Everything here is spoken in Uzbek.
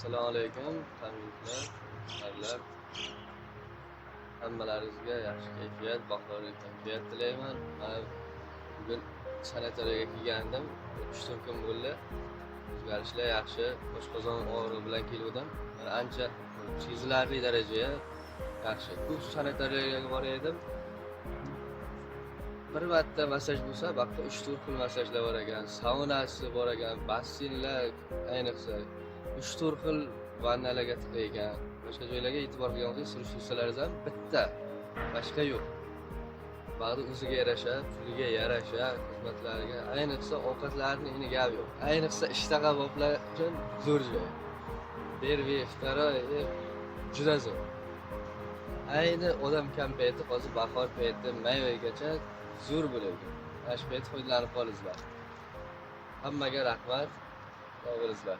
Assalomu alaykum, tabriklar, xayrlar. Hammalaringizga yaxshi kayfiyat, baxtli kayfiyat tilayman. Men bugun sanatoriyaga kelgandim. 3-4 kun bo'ldi. O'zgarishlar yaxshi, oshqozon og'rig'i bilan kelgandim. Mana ancha sezilarli darajada yaxshi. Ko'p sanatoriyaga borgandim. Bir marta massaj bo'lsa, vaqtda 3-4 kun massajlar bor ekan, saunasi bor ekan, basseynlar, ayniqsa 3-4 xil vannalarga tiqilgan. Boshqa joylarga e'tibor qilgan bo'lsangiz, surishtirsalaringiz ham bitta, boshqa yo'q. Bari o'ziga yarasha, puliga yarasha xizmatlariga, ayniqsa ovqatlarning ini gap yo'q. Ayniqsa ishtaha boblar uchun zo'r joy. Первый, второй juda zo'r. Ayni odam kam payti, hozir bahor payti, maygacha zo'r bo'ladi. Mana shu payt foydalanib qolingizlar. Hammaga rahmat. Sog' bo'lingizlar.